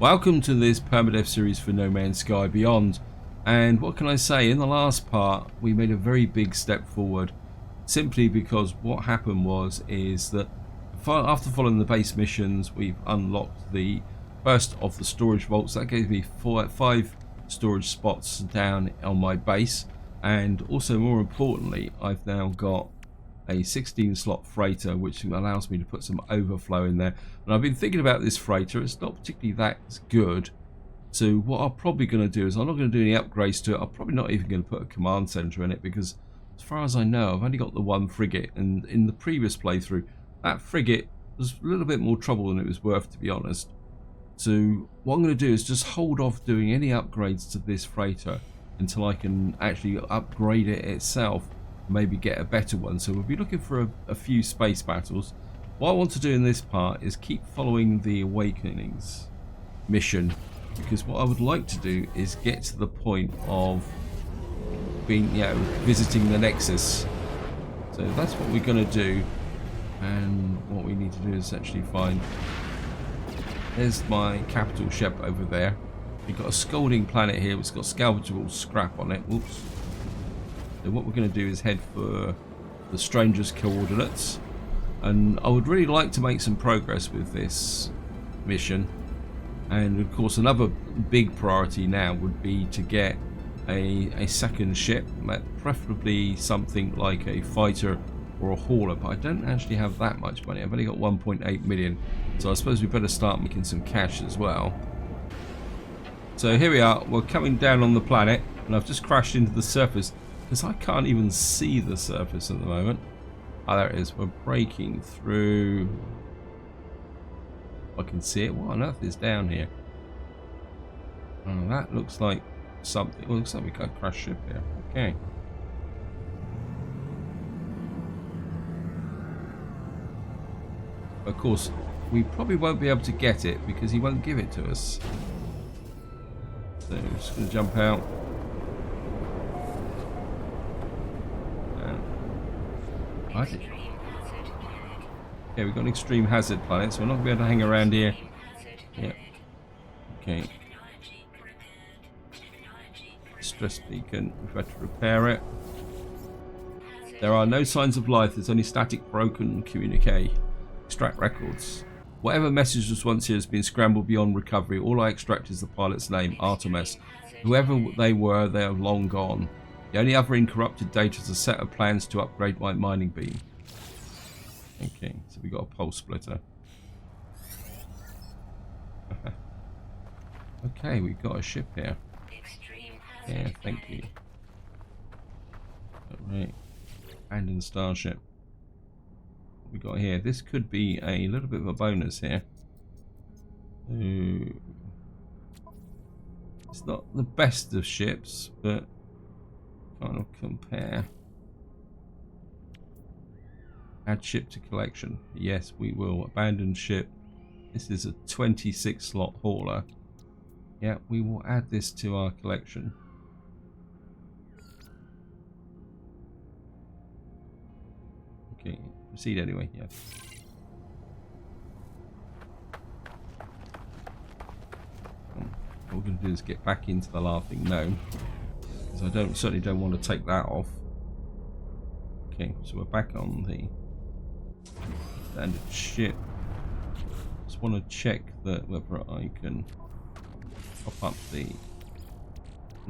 Welcome to this Permadeath series for No Man's Sky Beyond. And what can I say, in the last part we made a very big step forward, simply because what happened is that after following the base missions we've unlocked the first of the storage vaults. That gave me 5 storage spots down on my base, and also more importantly I've now got a 16 slot freighter which allows me to put some overflow in there. And I've been thinking about this freighter, it's not particularly that good, so what I'm probably going to do is I'm not going to do any upgrades to it. I'm probably not even going to put a command center in it, because as far as I know I've only got the one frigate, and in the previous playthrough that frigate was a little bit more trouble than it was worth, to be honest. So what I'm going to do is just hold off doing any upgrades to this freighter until I can actually upgrade it itself, maybe get a better one. So we'll be looking for a few space battles. What I want to do in this part is keep following the Awakenings mission, because what I would like to do is get to the point of being, visiting the Nexus. So that's what we're going to do, and what we need to do is actually find, there's my capital ship over there. We've got a Scolding planet here, it's got salvageable scrap on it. Oops. So what we're going to do is head for the Stranger's coordinates, and I would really like to make some progress with this mission. And of course another big priority now would be to get a second ship, preferably something like a fighter or a hauler, but I don't actually have that much money. I've only got 1.8 million, so I suppose we better start making some cash as well. So here we are, we're coming down on the planet, and I've just crashed into the surface because I can't even see the surface at the moment. Oh, there it is. We're breaking through. I can see it. What on earth is down here? Oh, that looks like something. Well, it looks like we got a crash ship here. Okay. Of course, we probably won't be able to get it because he won't give it to us. So I'm just going to jump out. Okay, we've got an extreme hazard planet, so we're not going to be able to hang around here. Yeah. Okay. Stress beacon, we've had to repair it. There are no signs of life, there's only static broken communique. Extract records. Whatever message was once here has been scrambled beyond recovery. All I extract is the pilot's name, Artemis. Whoever they were, they are long gone. The only other incorrupted data is a set of plans to upgrade my mining beam. Okay, so we got a pulse splitter. Okay, we've got a ship here. Yeah, thank you. Alright, abandoned starship. What we got here? This could be a little bit of a bonus here. Ooh. It's not the best of ships, but kind of compare. Add ship to collection. Yes, we will. Abandoned ship. This is a 26 slot hauler. Yeah, we will add this to our collection. Okay, proceed anyway. Yeah. What we're going to do is get back into the Laughing Gnome, because I certainly don't want to take that off. Okay, so we're back on the standard ship. Just want to check that whether I can pop up the.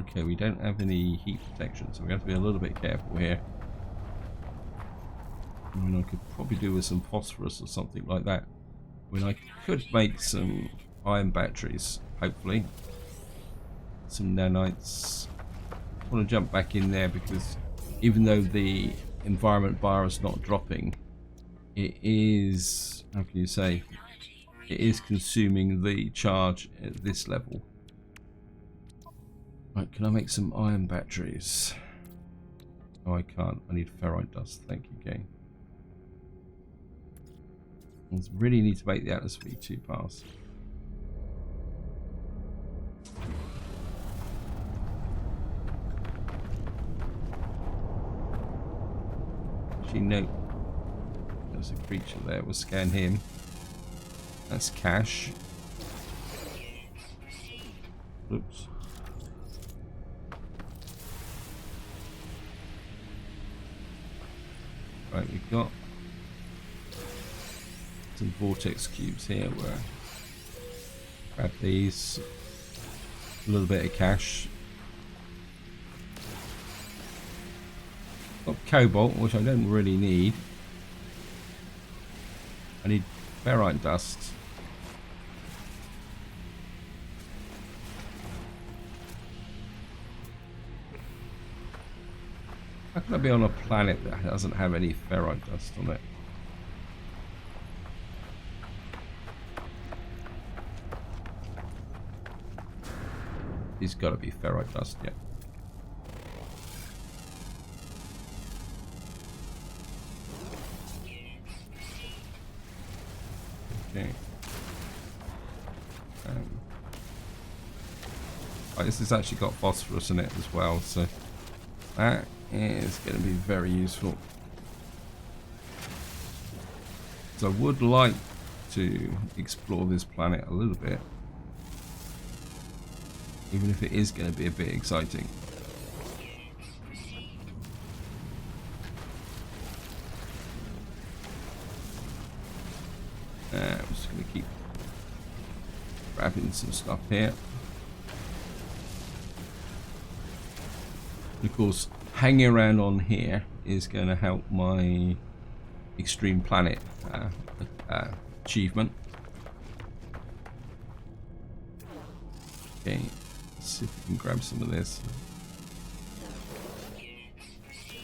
Okay, we don't have any heat protection, so we have to be a little bit careful here. I mean, I could probably do with some phosphorus or something like that. I mean, I could make some iron batteries, hopefully. Some nanites. I want to jump back in there because even though the environment bar is not dropping, it is, how can you say, it is consuming the charge at this level. Right, can I make some iron batteries? Oh, I can't. I need ferrite dust. Thank you, game. I really need to make the Atlas V2 pass. Actually, no. There's a creature there. We'll scan him. That's cash. Oops. Right, we've got some vortex cubes here where grab these. A little bit of cash. Got cobalt, which I don't really need. I need ferrite dust. How can I be on a planet that doesn't have any ferrite dust on it? There's got to be ferrite dust, yeah. Okay. Right, this has actually got phosphorus in it as well, so that is going to be very useful. So I would like to explore this planet a little bit, even if it is going to be a bit exciting. I'm just going to keep grabbing some stuff here. Of course, hanging around on here is going to help my extreme planet achievement. Okay, let's see if we can grab some of this.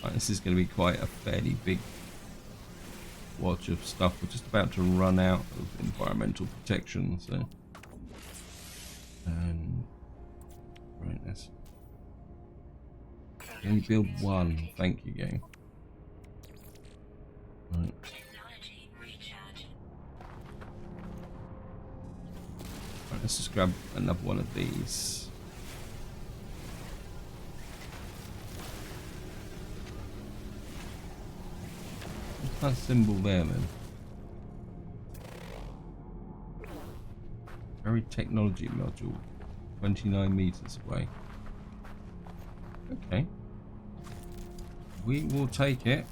Right, this is going to be quite a fairly big watch of stuff. We're just about to run out of environmental protection, so right, let's only build one. Thank you, game. Right. Right, let's just grab another one of these. What's that symbol there then? Very technology module. 29 meters away. Okay. We will take it.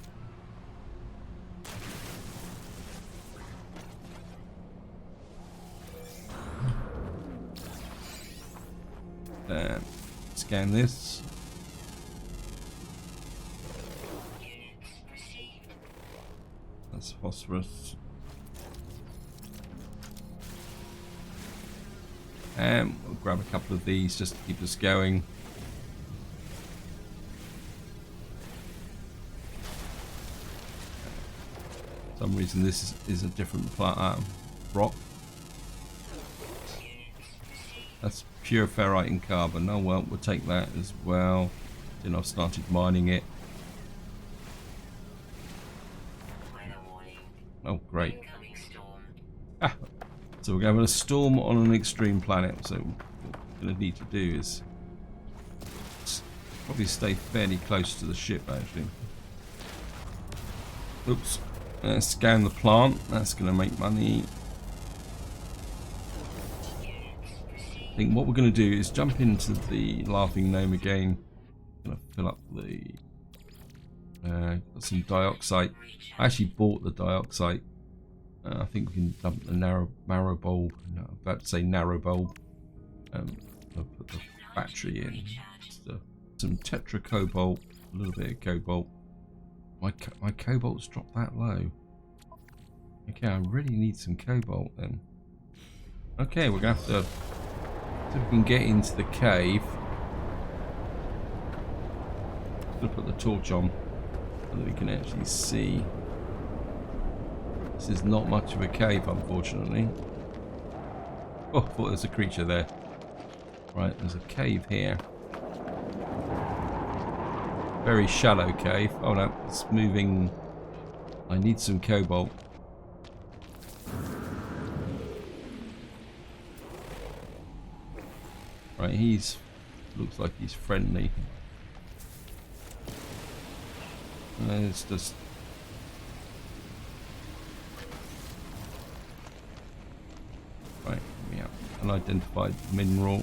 Scan this. That's phosphorus. And we'll grab a couple of these just to keep us going. For some reason this is a different rock. That's pure ferrite and carbon. Oh well, we'll take that as well. Then I've started mining it. Oh great. Ah, so we're going to have a storm on an extreme planet. So what we're going to need to do is probably stay fairly close to the ship actually. Oops. Scan the plant. That's going to make money. I think what we're going to do is jump into the laughing gnome again. Going to fill up the got some dioxide. I actually bought the dioxide. I think we can dump the marrow bulb. No, I'm about to say narrow bulb. I'll put the battery in. Some tetra cobalt, a little bit of cobalt. My cobalt's dropped that low. Okay, I really need some cobalt then. Okay, we're gonna have to see if we can get into the cave. Gonna put the torch on so that we can actually see. This is not much of a cave, unfortunately. Oh, I thought there was a creature there. Right, there's a cave here. Very shallow cave. Oh no, it's moving. I need some cobalt. Right, looks like he's friendly. It's just right. Yeah, unidentified mineral.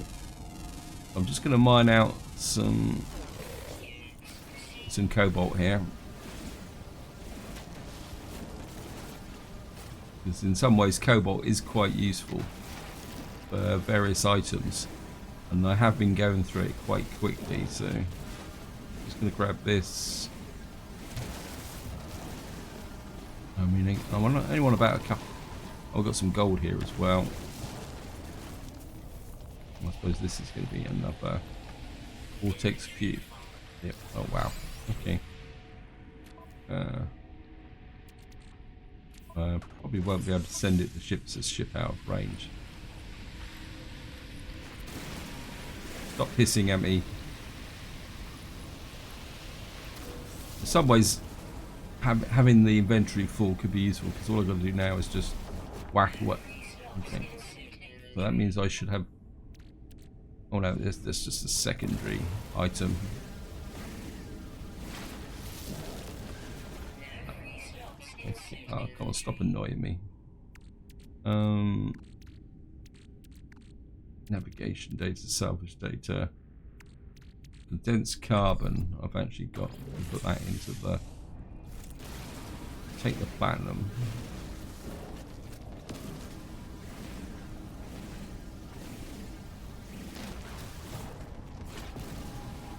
I'm just going to mine out some cobalt here, because in some ways cobalt is quite useful for various items, and I have been going through it quite quickly, so I'm just going to grab this. I mean, I only want about a couple. I've got some gold here as well. I suppose this is going to be another vortex cube. Yep. Oh wow. Okay. Probably won't be able to send it. The ship out of range. Stop hissing at me. In some ways, having the inventory full could be useful, because all I've got to do now is just whack what. Okay. So that means I should have. Oh no, that's just a secondary item. Okay. Oh, come on, stop annoying me. Navigation data, salvage data, condensed carbon. I've actually got to put that into the. Take the platinum.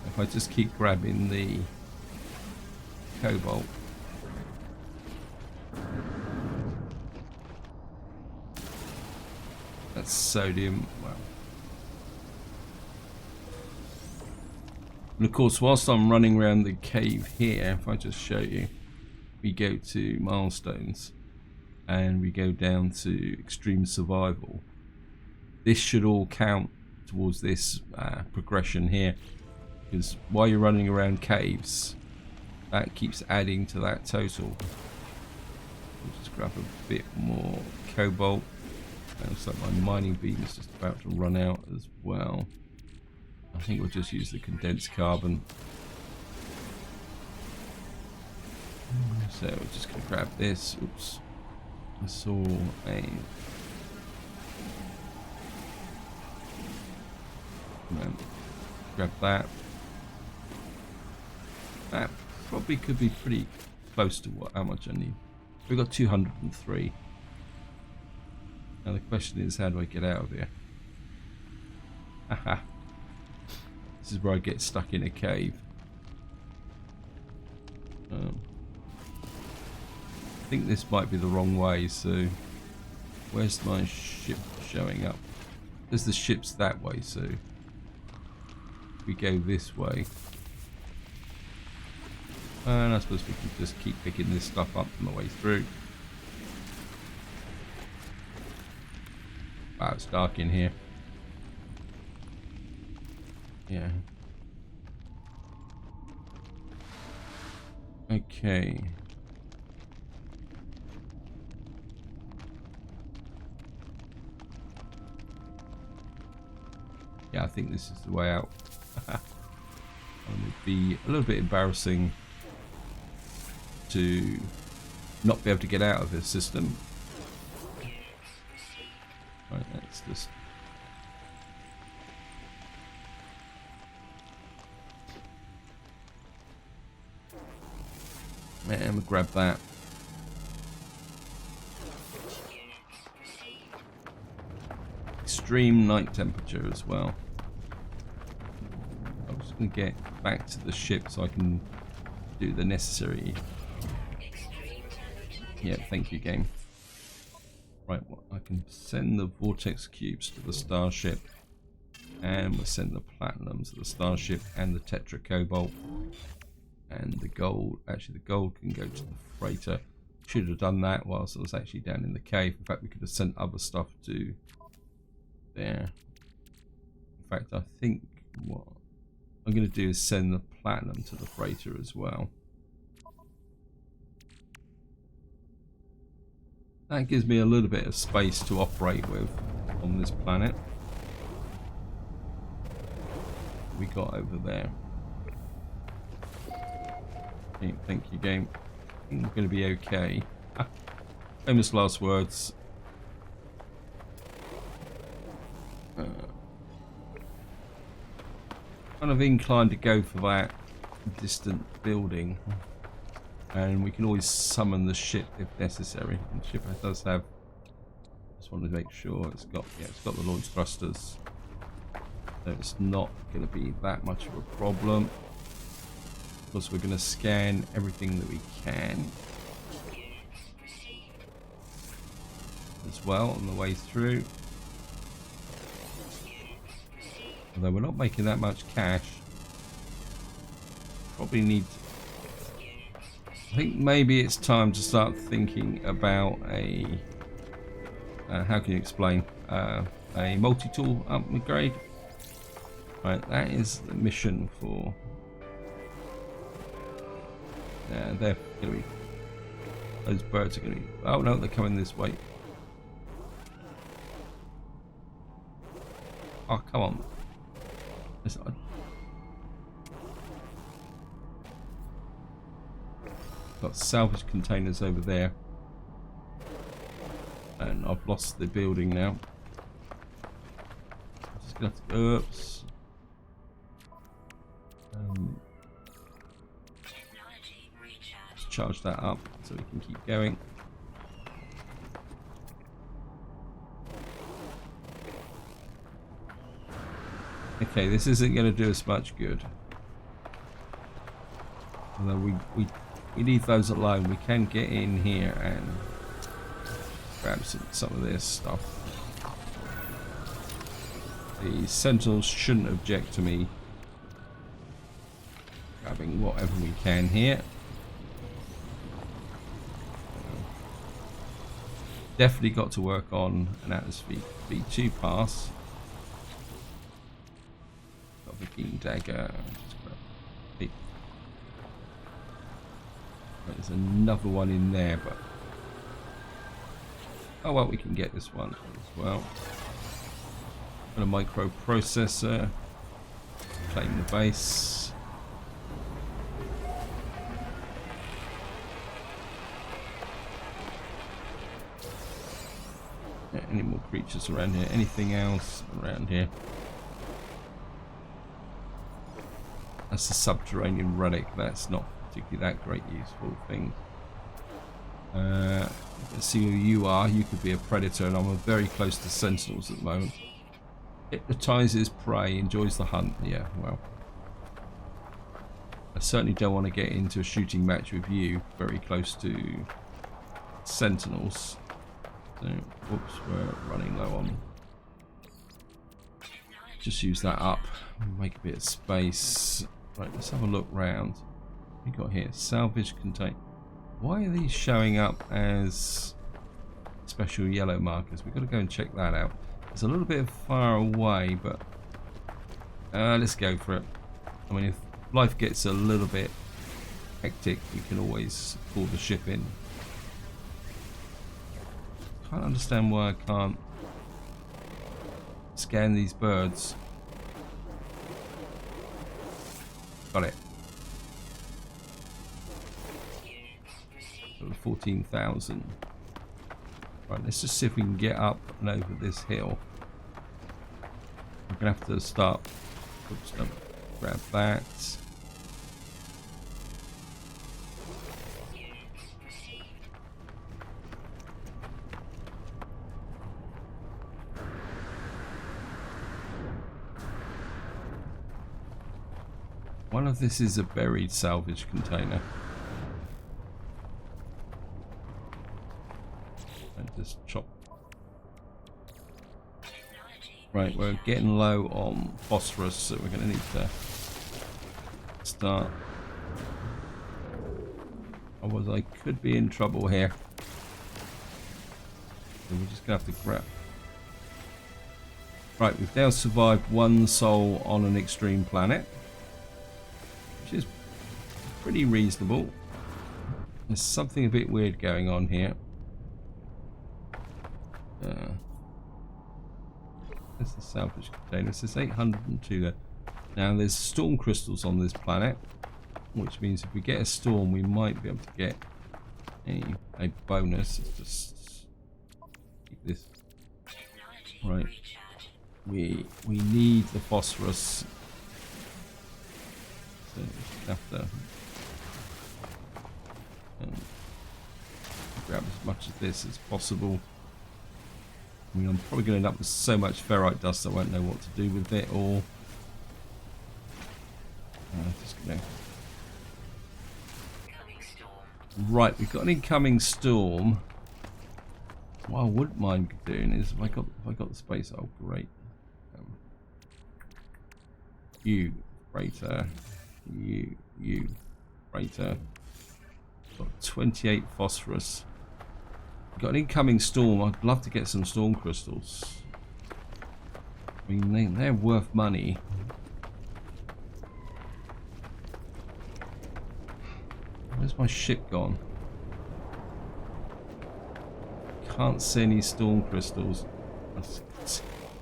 If I just keep grabbing the cobalt. That's sodium. Wow. And of course, whilst I'm running around the cave here, if I just show you, we go to milestones and we go down to extreme survival. This should all count towards this progression here, because while you're running around caves, that keeps adding to that total. We'll just grab a bit more cobalt. And looks like my mining beam is just about to run out as well. I think we'll just use the condensed carbon. So we're just going to grab this. Oops. I saw a... Grab that. That probably could be pretty close to how much I need. We've got 203. Now the question is, how do I get out of here? Haha. This is where I get stuck in a cave. I think this might be the wrong way, so where's my ship showing up? There's the ship's that way, so we go this way. And I suppose we can just keep picking this stuff up on the way through. Wow, it's dark in here. Yeah. Okay. Yeah, I think this is the way out. It would be a little bit embarrassing to not be able to get out of this system. Right, let's just... Man, we'll grab that. Extreme night temperature as well. I'm just going to get back to the ship so I can do the necessary... Yeah, thank you, game. Right, well, I can send the vortex cubes to the starship, and we'll send the platinum to the starship, and the tetra cobalt, and the gold. Actually, the gold can go to the freighter. Should have done that whilst I was actually down in the cave. In fact, we could have sent other stuff to there. In fact, I think what I'm going to do is send the platinum to the freighter as well. That gives me a little bit of space to operate with on this planet. We got over there. Okay, thank you, game. I think we're going to be okay. Famous last words. kind of inclined to go for that distant building, and we can always summon the ship if necessary. And the ship does have, just want to make sure it's got, yeah, it's got the launch thrusters, so it's not going to be that much of a problem. Of course, we're going to scan everything that we can as well on the way through. Although we're not making that much cash, probably need. I think maybe it's time to start thinking about a. How can you explain a multi-tool upgrade? Right, that is the mission for. They're going to be. Those birds are going to be. Oh no, they're coming this way. Oh come on. Got salvage containers over there, and I've lost the building now. I'm just gonna have to, oops. Let's charge that up so we can keep going. Okay, this isn't going to do us much good. Although we leave those alone. We can get in here and grab some of this stuff. The sentinels shouldn't object to me grabbing whatever we can here. Definitely got to work on an atmosphere V2 pass. Got the King Dagger. Just grab it. There's another one in there, but oh well, we can get this one as well. Got a microprocessor. Claim the base. Any more creatures around here? Anything else around here? That's a subterranean relic. That's not particularly that great useful thing. Let's see who you are. You could be a predator, and I'm very close to sentinels at the moment. Hypnotizes prey, enjoys the hunt. Yeah, well, I certainly don't want to get into a shooting match with you very close to sentinels. So, whoops, we're running low on. Just use that up. Make a bit of space. Right, let's have a look round. What we got here? Salvage contain. Why are these showing up as special yellow markers? We've got to go and check that out. It's a little bit far away, but let's go for it. I mean, if life gets a little bit hectic, we can always pull the ship in. I can't understand why I can't scan these birds. Got it. 14,000. Right, let's just see if we can get up and over this hill. We're gonna have to start. Oops, no, grab that. One of this is a buried salvage container. And just chop. Right, we're getting low on phosphorus, so we're going to need to start. Otherwise, I could be in trouble here. So we're just going to have to grab. Right, we've now survived one soul on an extreme planet, which is pretty reasonable. There's something a bit weird going on here. That's the salvage container. It says 802 there. Now there's storm crystals on this planet, which means if we get a storm, we might be able to get a bonus. Let's just keep this. Right. We need the phosphorus. So you have to grab as much of this as possible. I mean, I'm probably going to end up with so much ferrite dust I won't know what to do with it all. Just gonna... Right, we've got an incoming storm. What I wouldn't mind doing is if I got the space. Oh, great! You freighter, you freighter. Got 28 phosphorus. Got an incoming storm. I'd love to get some storm crystals. I mean, they're worth money. Where's my ship gone? Can't see any storm crystals. I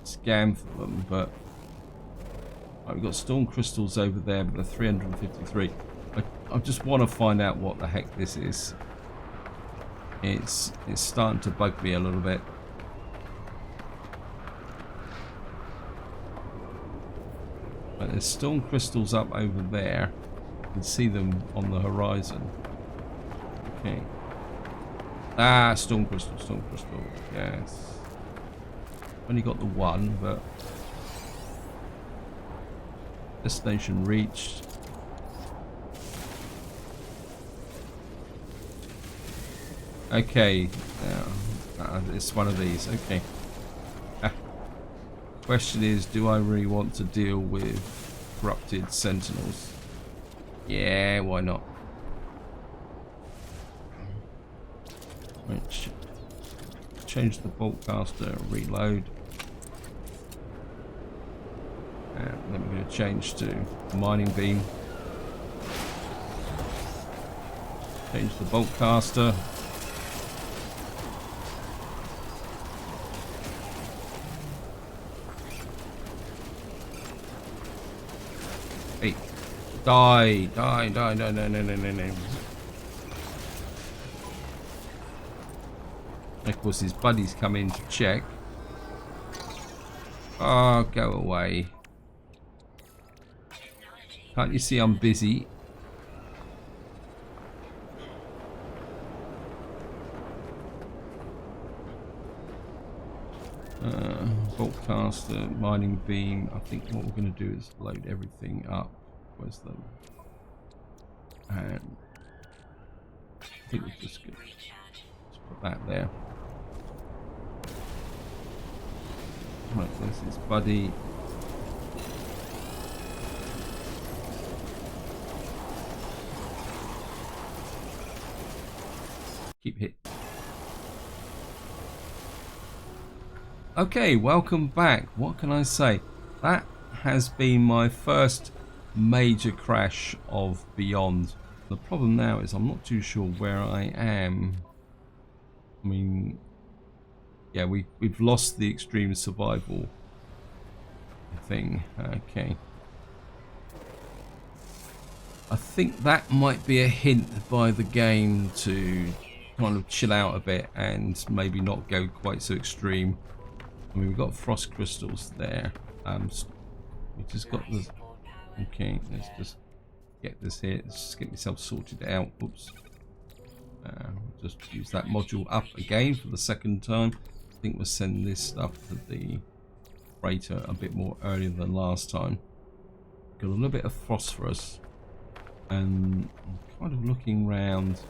scanned for them, but we've got storm crystals over there, but they're 353. I just want to find out what the heck this is. It's starting to bug me a little bit. But there's storm crystals up over there. You can see them on the horizon. Okay. Ah, storm crystal, yes. Only got the one, but destination reached. Okay, it's one of these. Okay. Question is, do I really want to deal with corrupted sentinels? Yeah, why not? Right, change the bolt caster, reload. And then we're going to change to mining beam. Change the bolt caster. Hey, die, no. Of course, his buddies come in to check. Oh, go away. Can't you see I'm busy? Bolt caster, mining beam. I think what we're going to do is load everything up. Where's them? And I think we're just going to put that there. Right, there's his buddy. Keep hit. Okay, welcome back. What can I say? That has been my first major crash of Beyond. The problem now is I'm not too sure where I am. I mean, yeah, we've lost the extreme survival thing. Okay. I think that might be a hint by the game to kind of chill out a bit and maybe not go quite so extreme. I mean, we've got frost crystals there. We just got the... Okay, let's just get this here. Let's just get myself sorted out. Oops. Just use that module up again for the second time. I think we'll send this stuff to the freighter a bit more earlier than last time. Got a little bit of phosphorus. And I'm kind of looking around.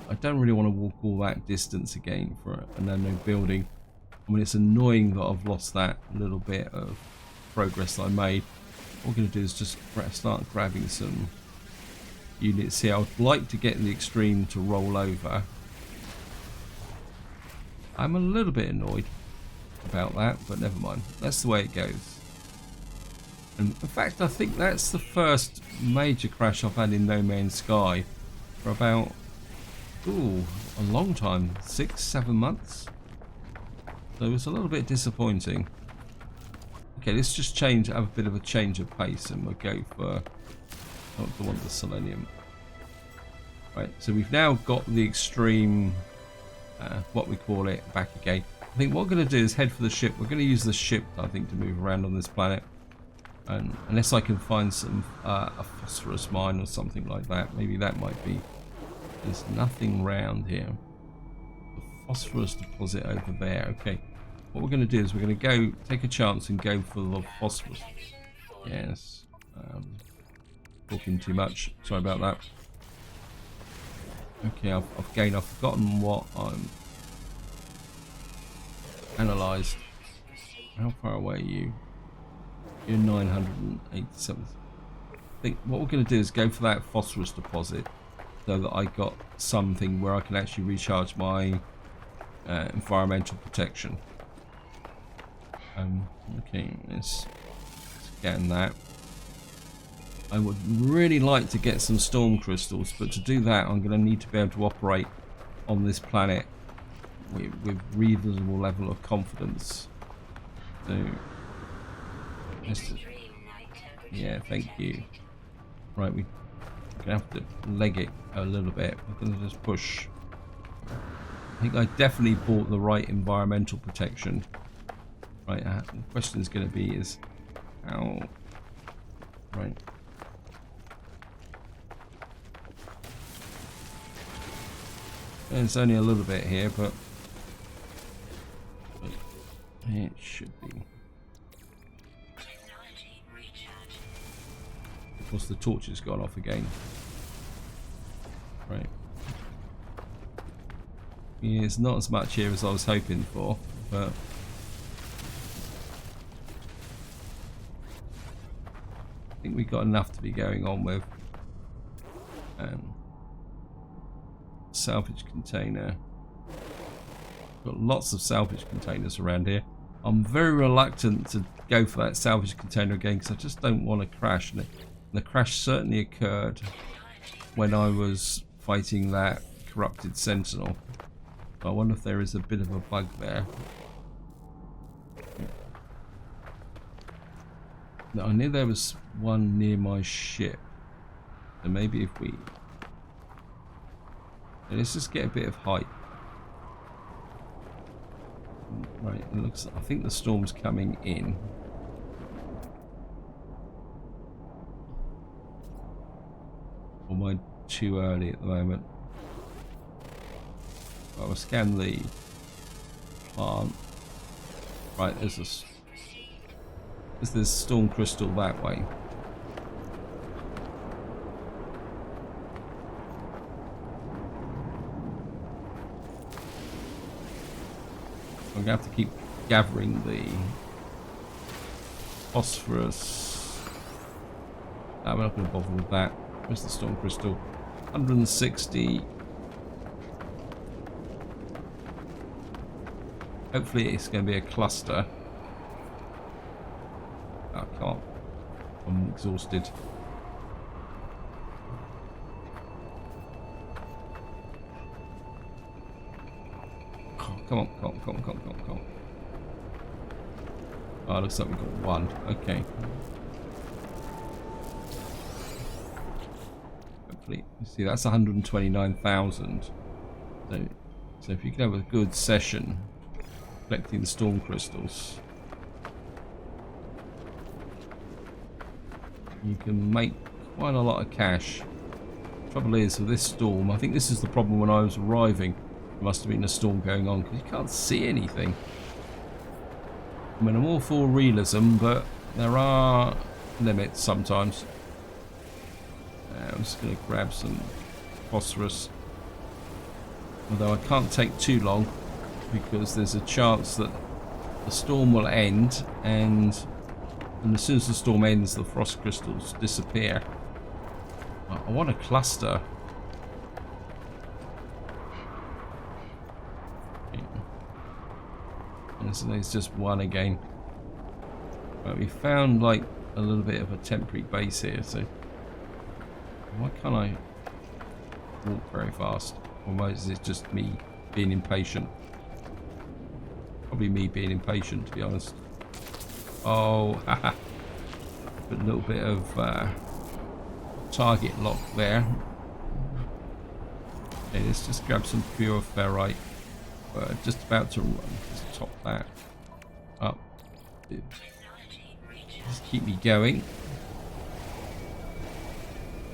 I don't really want to walk all that distance again for an unknown building. I mean, it's annoying that I've lost that little bit of progress I made. What we're going to do is just start grabbing some units here. I would like to get the extreme to roll over. I'm a little bit annoyed about that, but never mind. That's the way it goes. And in fact, I think that's the first major crash I've had in No Man's Sky for about, a long time, 6-7 months. So it's a little bit disappointing. Okay, let's just have a bit of a change of pace, and we'll go for the selenium. Right, so we've now got the extreme, what we call it, back again. I think what we're going to do is head for the ship. We're going to use the ship, I think, to move around on this planet. And unless I can find some a phosphorus mine or something like that, maybe that might be. There's nothing round here. The phosphorus deposit over there. Okay, what we're going to do is we're going to go take a chance and go for the phosphorus. Yes, talking too much. Sorry about that. Okay, I've forgotten what I'm analysed. How far away are you? You're 987. I think what we're going to do is go for that phosphorus deposit so that I got something where I can actually recharge my environmental protection. Okay, let's scan that. I would really like to get some storm crystals, but to do that I'm going to need to be able to operate on this planet with reasonable level of confidence. So, yeah, thank you. Right, we're going to have to leg it a little bit. We're going to just push. I think I definitely bought the right environmental protection. Right, the question is going to be is how... Right. It's only a little bit here, but it should be. Of course, the torch has gone off again. Right. Yeah, it's not as much here as I was hoping for, but I think we've got enough to be going on with. Salvage container. Got lots of salvage containers around here. I'm very reluctant to go for that salvage container again because I just don't want to crash. And the crash certainly occurred when I was fighting that corrupted sentinel. I wonder if there is a bit of a bug there. No, I knew there was one near my ship. So maybe if we... Let's just get a bit of height. Right, it looks... I think the storm's coming in. Or am I too early at the moment? I will scan the plant. Right, there's this storm crystal that way. I'm going to have to keep gathering the phosphorus. No, we're not going to bother with that. Where's the storm crystal? 160. Hopefully it's going to be a cluster. I can't. I'm exhausted. Come on, come on, come on, come on, come on, come on. Oh, it looks like we've got one. Okay. Hopefully, you see that's 129,000. So if you can have a good session collecting storm crystals, you can make quite a lot of cash. Trouble is with this storm, I think this is the problem when I was arriving. There must have been a storm going on because you can't see anything. I mean, I'm all for realism, but there are limits sometimes. I'm just going to grab some phosphorus. Although I can't take too long because there's a chance that the storm will end, and as soon as the storm ends, the frost crystals disappear. I want a cluster. And there's just one again. Right, we found like a little bit of a temporary base here, so why can't I walk very fast? Or is it just me being impatient? Probably me being impatient, to be honest. Oh, haha. A little bit of target lock there. Okay, let's just grab some pure ferrite. Just about to run. Just top that up. just keep me going.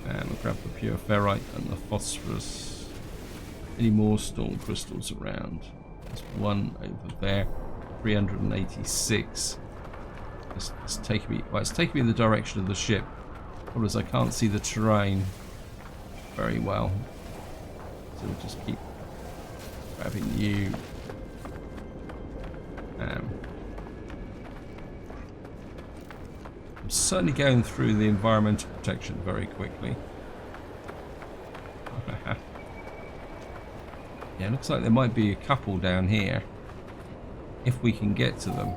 And we'll grab the pure ferrite and the phosphorus. Any more storm crystals around? There's one over there. 386. It's taking me. Well, it's taking me in the direction of the ship. Problem is, I can't see the terrain very well. So we'll just keep grabbing you. I'm certainly going through the environmental protection very quickly. Yeah, looks like there might be a couple down here. If we can get to them.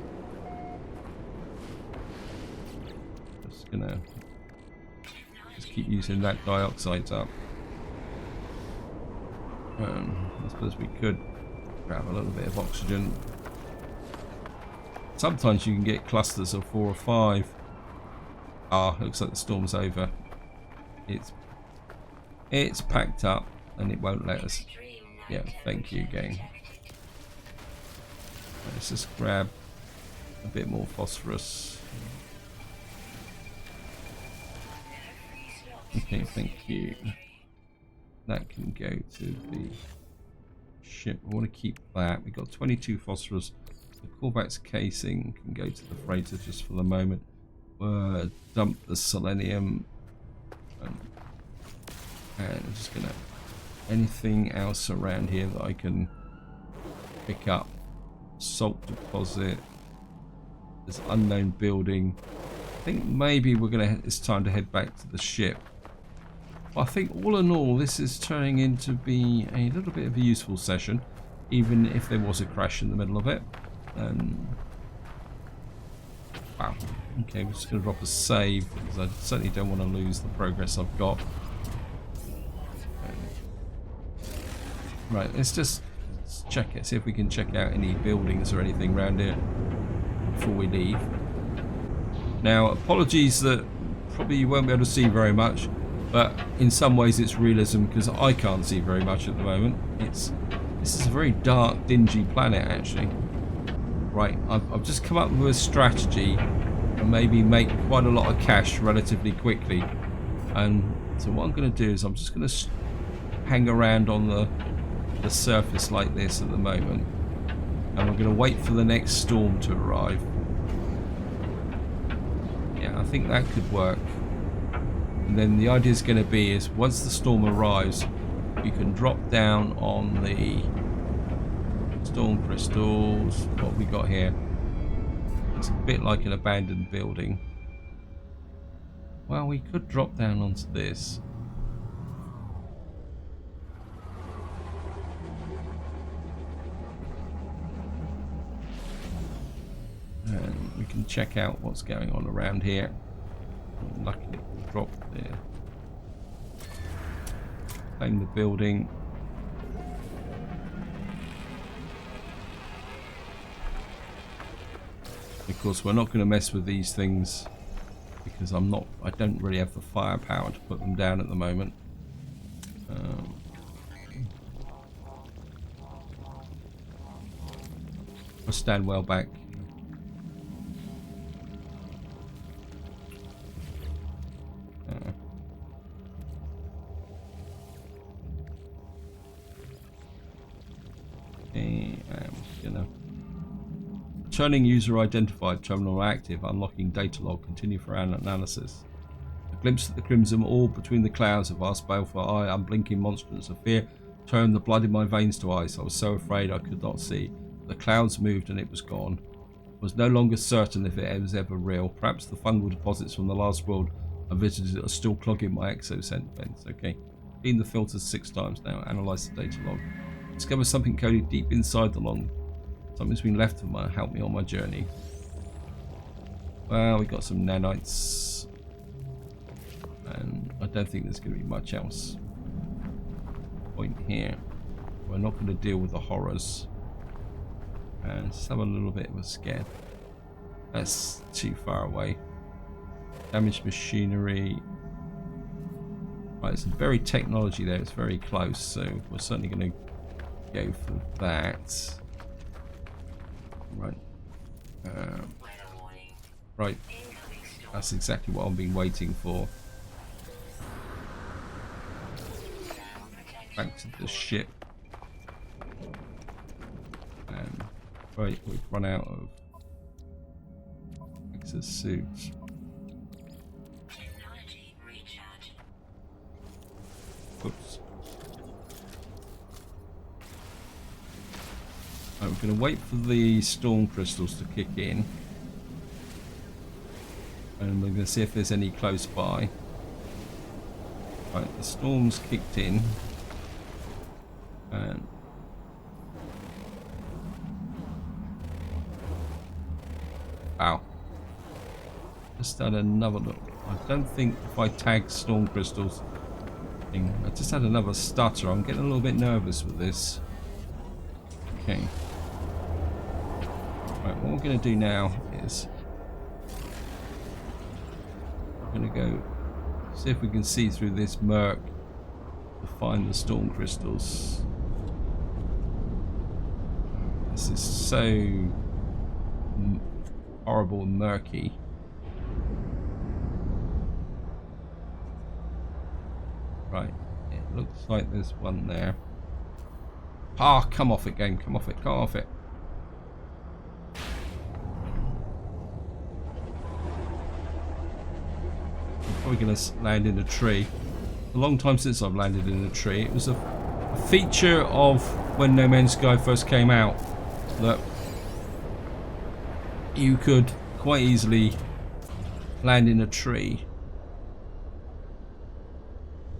Just gonna keep using that dioxide up. I suppose we could grab a little bit of oxygen. Sometimes you can get clusters of 4 or 5. Ah, looks like the storm's over. It's packed up and it won't let us. Yeah, thank you, game. Let's just grab a bit more phosphorus. Okay, thank you. That can go to the ship. I want to keep that. We've got 22 phosphorus. The Corvette's casing can go to the freighter just for the moment. Dump the selenium. And I'm just going to... Anything else around here that I can pick up? Salt deposit. There's unknown building. I think maybe we're going to... It's time to head back to the ship. I think all in all, this is turning into be a little bit of a useful session, even if there was a crash in the middle of it. Wow. Okay, we're just going to drop a save because I certainly don't want to lose the progress I've got. Right, let's check it, see if we can check out any buildings or anything around here before we leave. Now, apologies that probably you won't be able to see very much. But in some ways it's realism because I can't see very much at the moment. This is a very dark, dingy planet actually. Right, I've just come up with a strategy and maybe make quite a lot of cash relatively quickly. And so what I'm going to do is I'm just going to hang around on the surface like this at the moment. And we're going to wait for the next storm to arrive. Yeah, I think that could work. And then the idea is going to be is once the storm arrives, you can drop down on the storm crystals. What have we got here? It's a bit like an abandoned building. Well, we could drop down onto this. And we can check out what's going on around here. Luckily, we'll drop there. Claim the building. Of course, we're not going to mess with these things because I don't really have the firepower to put them down at the moment. I'll stand well back. Turning user identified terminal active, unlocking data log, continue for analysis. A glimpse at the crimson orb between the clouds, a vast baleful eye, unblinking monstrance of fear, turned the blood in my veins to ice. I was so afraid I could not see. The clouds moved and it was gone. I was no longer certain if it was ever real. Perhaps the fungal deposits from the last world I visited are still clogging my exoset vents. Okay. Clean the filters 6 times now. Analyze the data log. Discover something coded deep inside the log. Something's been left of my help me on my journey. Well, we got some nanites. And I don't think there's going to be much else. Point here. We're not going to deal with the horrors. And just have a little bit of a scare. That's too far away. Damaged machinery. Right, some buried technology there. It's very close, so we're certainly going to go for that. Right. Right. That's exactly what I've been waiting for. Back to the ship. And right, we've run out of exosuits. Oops. Right, we're going to wait for the storm crystals to kick in. And we're going to see if there's any close by. Right, the storm's kicked in. And wow. Just had another look. I don't think if I tag storm crystals thing, I just had another stutter. I'm getting a little bit nervous with this. Okay. Right, what we're going to do now is we're going to go see if we can see through this murk to find the storm crystals. This is so horrible and murky. Right, it looks like there's one there. Ah, come off it, game. Come off it. Come off it. I'm probably going to land in a tree. A long time since I've landed in a tree. It was a feature of when No Man's Sky first came out that you could quite easily land in a tree.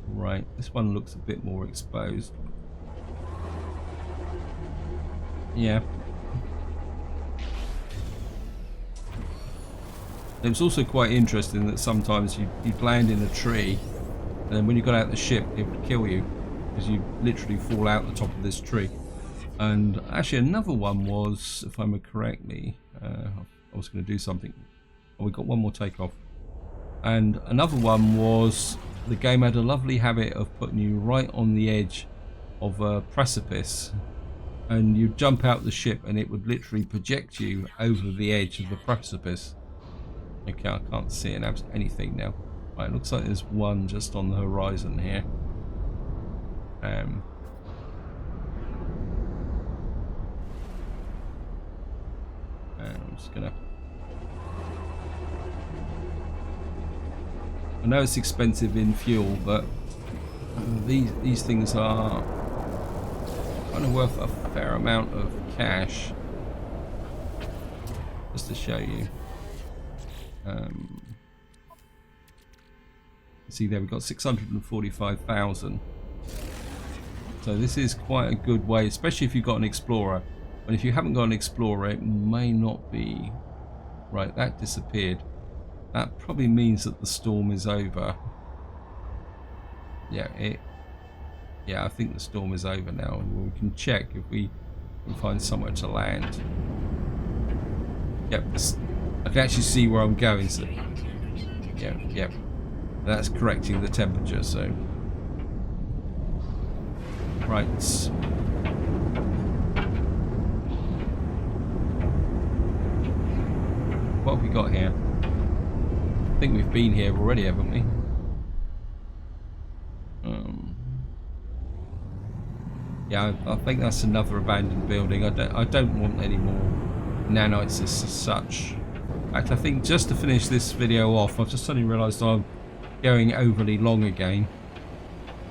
Right, this one looks a bit more exposed. Yeah. It was also quite interesting that sometimes you'd land in a tree and then when you got out the ship it would kill you because you literally fall out the top of this tree. And actually another one was, if I remember correctly, I was going to do something. Oh, we got one more takeoff. And another one was the game had a lovely habit of putting you right on the edge of a precipice. And you jump out the ship and it would literally project you over the edge of the precipice. Okay, I can't see anything now. Right, looks like there's one just on the horizon here. I'm just gonna... I know it's expensive in fuel, but these things are kind of worth a fair amount of cash. Just to show you. See there, we've got 645,000. So this is quite a good way, especially if you've got an Explorer. And if you haven't got an Explorer, it may not be. Right, that disappeared. That probably means that the storm is over. Yeah, I think the storm is over now, and we can check if we can find somewhere to land. Yep, I can actually see where I'm going. So, yep, that's correcting the temperature. So, right. What have we got here? I think we've been here already, haven't we? Yeah, I think that's another abandoned building. I don't want any more nanites as such. In fact, I think just to finish this video off, I've just suddenly realised I'm going overly long again.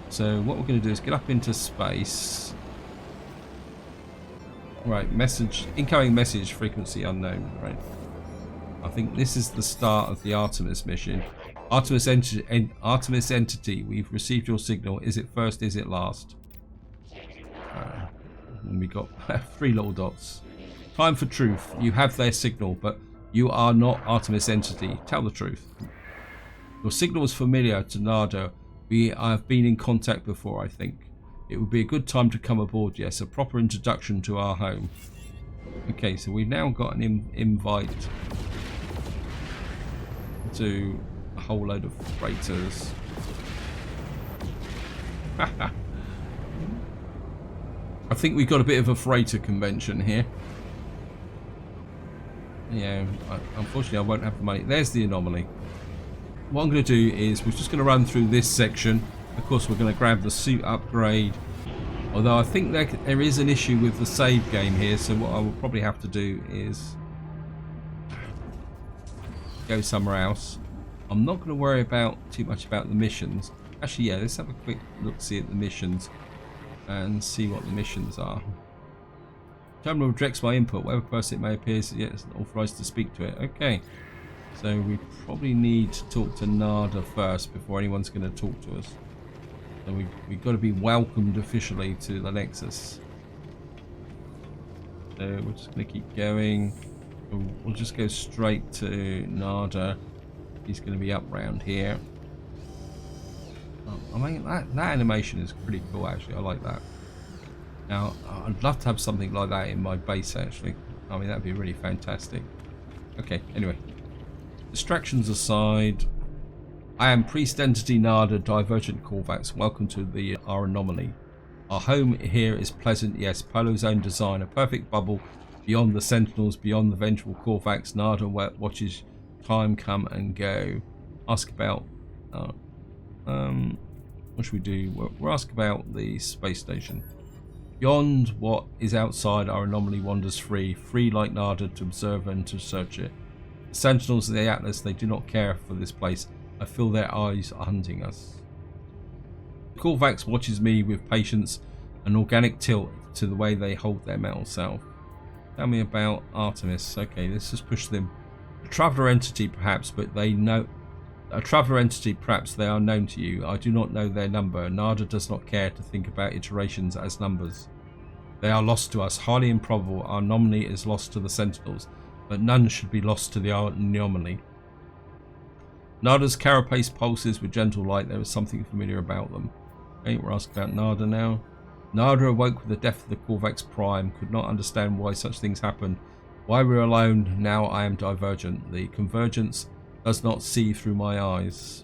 So what we're going to do is get up into space. Right, message, incoming message, frequency unknown. Right. I think this is the start of the Artemis mission. Artemis entity, we've received your signal. Is it first? Is it last? And we got 3 little dots. Time for truth. You have their signal, but you are not Artemis entity. Tell the truth. Your signal was familiar to Nardo. We have been in contact before, I think. It would be a good time to come aboard, yes. A proper introduction to our home. Okay, so we've now got an invite to a whole load of freighters. I think we've got a bit of a freighter convention here. Yeah, unfortunately I won't have the money. There's the anomaly. What I'm going to do is we're just going to run through this section. Of course, we're going to grab the suit upgrade. Although I think there is an issue with the save game here, so what I will probably have to do is go somewhere else. I'm not going to worry about too much about the missions. Actually, yeah, let's have a quick look-see at the missions and see what the missions are. Terminal rejects my input. Whatever person it may appear is yet authorized to speak to it. Okay. So we probably need to talk to Nada first before anyone's going to talk to us. So we've got to be welcomed officially to the Nexus. So we're just going to keep going. We'll just go straight to Nada. He's going to be up round here. I mean, that animation is pretty cool, actually. I like that. Now, I'd love to have something like that in my base, actually. I mean, that'd be really fantastic. Okay, anyway. Distractions aside, I am Priest Entity Nada, Divergent Corvax. Welcome to our anomaly. Our home here is pleasant, yes, Polo's own design, a perfect bubble beyond the Sentinels, beyond the vengeful Corvax. Nada watches time come and go. Ask about, what should we do? We'll ask about the space station. Beyond what is outside, our anomaly wanders free like Nada to observe and to search it. The Sentinels of the Atlas, they do not care for this place. I feel their eyes are hunting us. Corvax watches me with patience, an organic tilt to the way they hold their metal self. Tell me about Artemis. Okay, let's just push them. A traveller entity perhaps, but they know... A traveller entity perhaps they are known to you. I do not know their number. Nada does not care to think about iterations as numbers. They are lost to us, highly improbable. Our anomaly is lost to the Sentinels, but none should be lost to the anomaly. Nada's carapace pulses with gentle light. There is something familiar about them. Okay, we're asking about Nada now. Nada awoke with the death of the Corvax Prime, could not understand why such things happened. Why we're alone, now I am divergent. The convergence does not see through my eyes.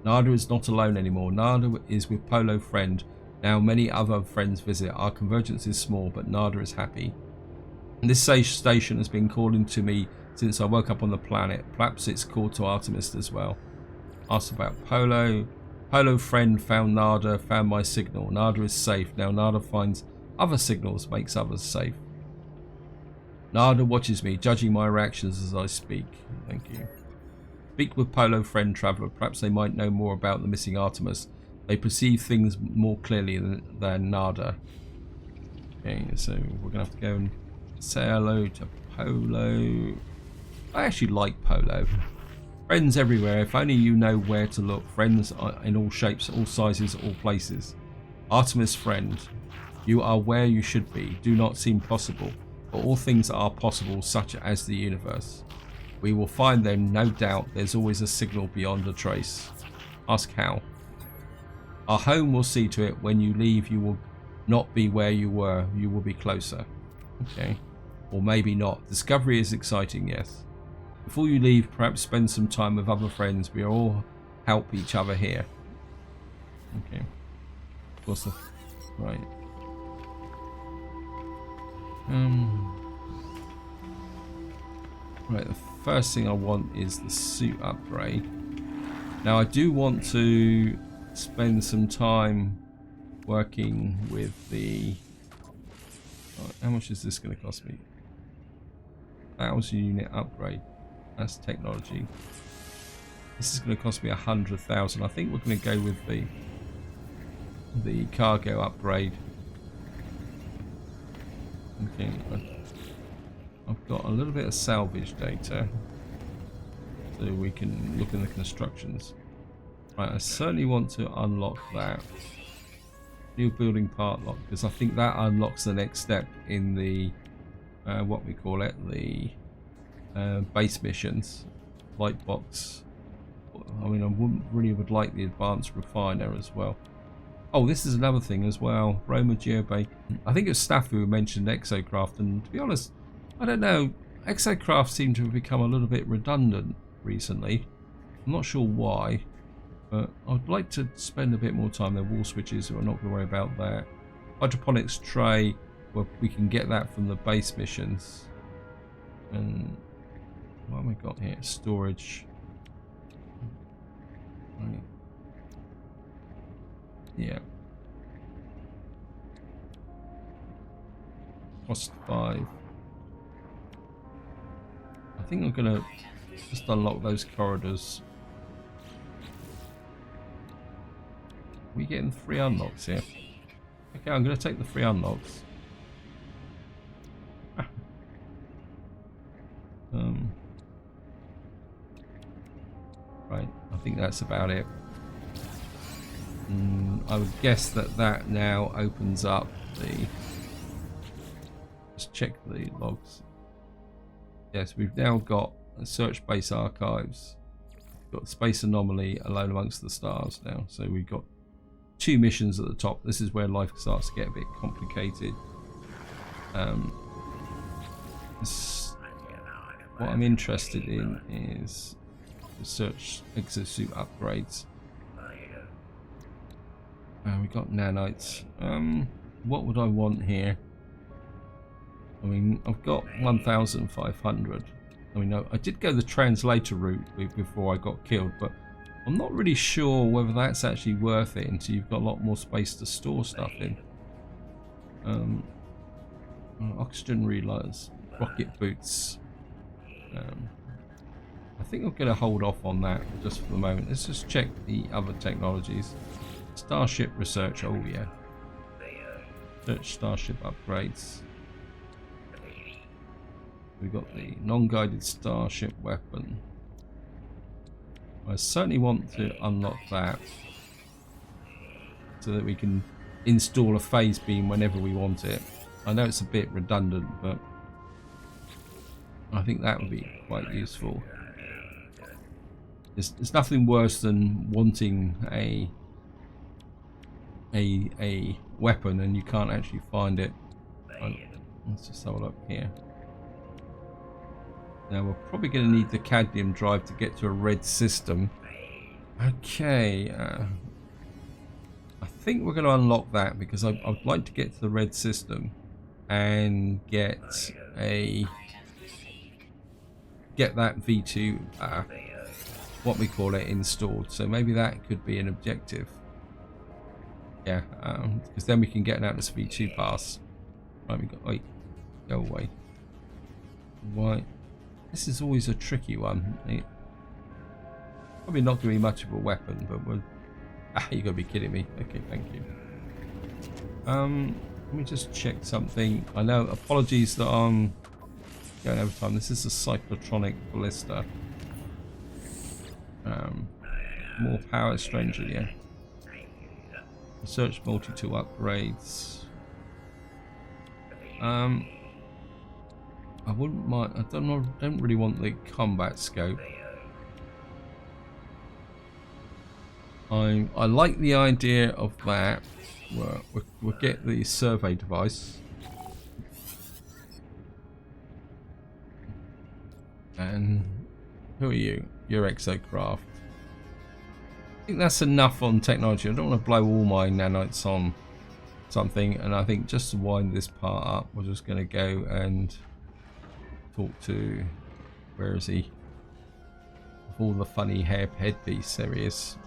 Nada is not alone anymore. Nada is with Polo friend. Now many other friends visit. Our convergence is small, but Nada is happy. This station has been calling to me since I woke up on the planet. Perhaps it's called to Artemis as well. Asked about Polo. Polo friend found Nada, found my signal. Nada is safe. Now Nada finds other signals, makes others safe. Nada watches me, judging my reactions as I speak. Thank you. Speak with Polo friend traveller. Perhaps they might know more about the missing Artemis. They perceive things more clearly than Nada. Okay, so we're going to have to go and say hello to Polo. I actually like Polo. Friends everywhere. If only you know where to look. Friends in all shapes, all sizes, all places. Artemis friend. You are where you should be. Do not seem possible. But all things are possible, such as the universe. We will find them, no doubt. There's always a signal beyond a trace. Ask how. Our home will see to it. When you leave, you will not be where you were. You will be closer. Okay. Or maybe not. Discovery is exciting, yes. Before you leave, perhaps spend some time with other friends. We all help each other here. Okay. Of course, right. Right, the first thing I want is the suit upgrade. Now, I do want to spend some time working with the... Right, how much is this going to cost me? 1,000 unit upgrade. That's technology. This is going to cost me 100,000. I think we're going to go with the cargo upgrade. Okay, I've got a little bit of salvage data, so we can look in the constructions. Right, I certainly want to unlock that. New building part lock, because I think that unlocks the next step in the what we call it, the base missions. Light box. I mean, I would like the advanced refiner as well. Oh, this is another thing as well. Roma Geobay. I think it was Staff who mentioned exocraft, and to be honest, I don't know. Exocraft seem to have become a little bit redundant recently. I'm not sure why, but I'd like to spend a bit more time there. Wall switches, so I'm not going to worry about that. Hydroponics tray, well, we can get that from the base missions. And What have we got here? Storage. Right. Yeah. Cost 5. I think I'm gonna just unlock those corridors. Are we getting 3 unlocks here? Okay, I'm gonna take the 3 unlocks. Right, I think that's about it. I would guess that that now opens up the... Let's check the logs. Yes, we've now got a search base archives. We've got space anomaly alone amongst the stars now. So we've got 2 missions at the top. This is where life starts to get a bit complicated. What I'm interested in is research exosuit upgrades. We got nanites. What would I want here? I mean, I've got 1,500. I mean, I did go the translator route before I got killed, but I'm not really sure whether that's actually worth it until you've got a lot more space to store stuff in. Oxygen relays, rocket boots. I think I'm going to hold off on that just for the moment. Let's just check the other technologies. Starship research, oh yeah. Search starship upgrades. We've got the non-guided starship weapon. I certainly want to unlock that so that we can install a phase beam whenever we want it. I know it's a bit redundant, but I think that would be quite useful. There's nothing worse than wanting a weapon and you can't actually find it. Let's just have a look here. Now we're probably going to need the cadmium drive to get to a red system. Okay, I think we're going to unlock that because I'd like to get to the red system and get that V2 what we call it installed. So maybe that could be an objective. Yeah, because then we can get out this V2 pass. Right, we got wait, go away. Why? This is always a tricky one. Probably not going to be much of a weapon, but we'll... you gotta be kidding me. Okay, thank you. Let me just check something. I know, apologies that I'm going over time. This is a cyclotronic ballista. More power, strangely, yeah. Research multi-tool upgrades. I wouldn't mind. I don't really want the combat scope. I like the idea of that. We'll get the survey device. And who are you? You're exocraft. I think that's enough on technology. I don't want to blow all my nanites on something. And I think just to wind this part up, we're just going to go and talk to... Where is he? Of all the funny headpiece, there he is.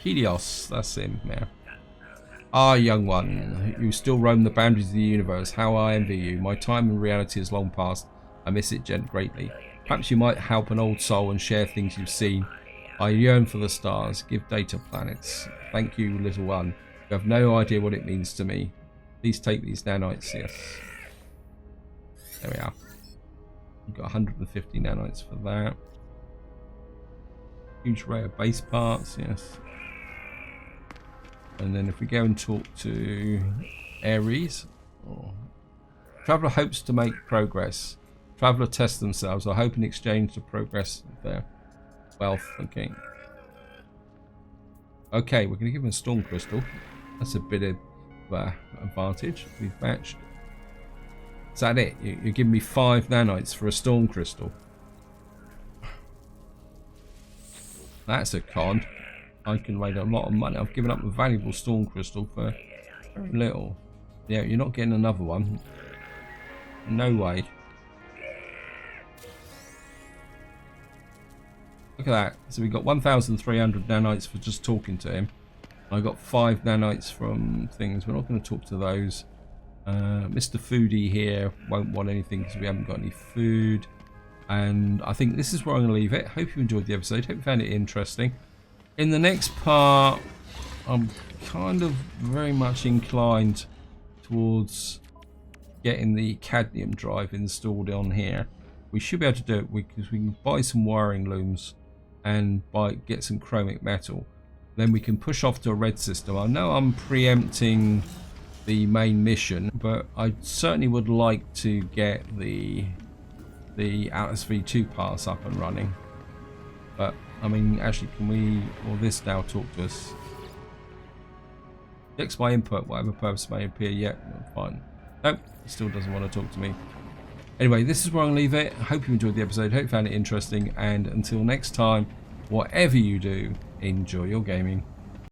Helios, that's him now. Ah, young one, you still roam the boundaries of the universe. How I envy you. My time in reality has long passed. I miss it greatly. Perhaps you might help an old soul and share things you've seen. I yearn for the stars. Give data planets. Thank you, little one. You have no idea what it means to me. Please take these nanites. Yes. There we are. We've got 150 nanites for that. Huge array of base parts, yes. And then if we go and talk to Ares, Traveller hopes to make progress. Traveller tests themselves. I hope in exchange to progress their wealth. Okay. Okay, we're going to give them a storm crystal. That's a bit of advantage. We've matched. Is that it? You're giving me 5 nanites for a storm crystal. That's a con. I can make a lot of money. I've given up a valuable storm crystal for very little. Yeah, you're not getting another one. No way. Look at that. So we got 1,300 nanites for just talking to him. I got 5 nanites from things. We're not going to talk to those. Mr. Foodie here won't want anything because we haven't got any food. And I think this is where I'm going to leave it. Hope you enjoyed the episode. Hope you found it interesting. In the next part, I'm kind of very much inclined towards getting the cadmium drive installed on here. We should be able to do it because we can buy some wiring looms and get some chromic metal. Then we can push off to a red system. I know I'm preempting the main mission, but I certainly would like to get the Atlas V2 pass up and running. But I mean, actually, can we, or this now, talk to us? Fix my input, whatever purpose may appear yet. Fine. Nope, it still doesn't want to talk to me. Anyway, this is where I'm going to leave it. I hope you enjoyed the episode. Hope you found it interesting. And until next time, whatever you do, enjoy your gaming.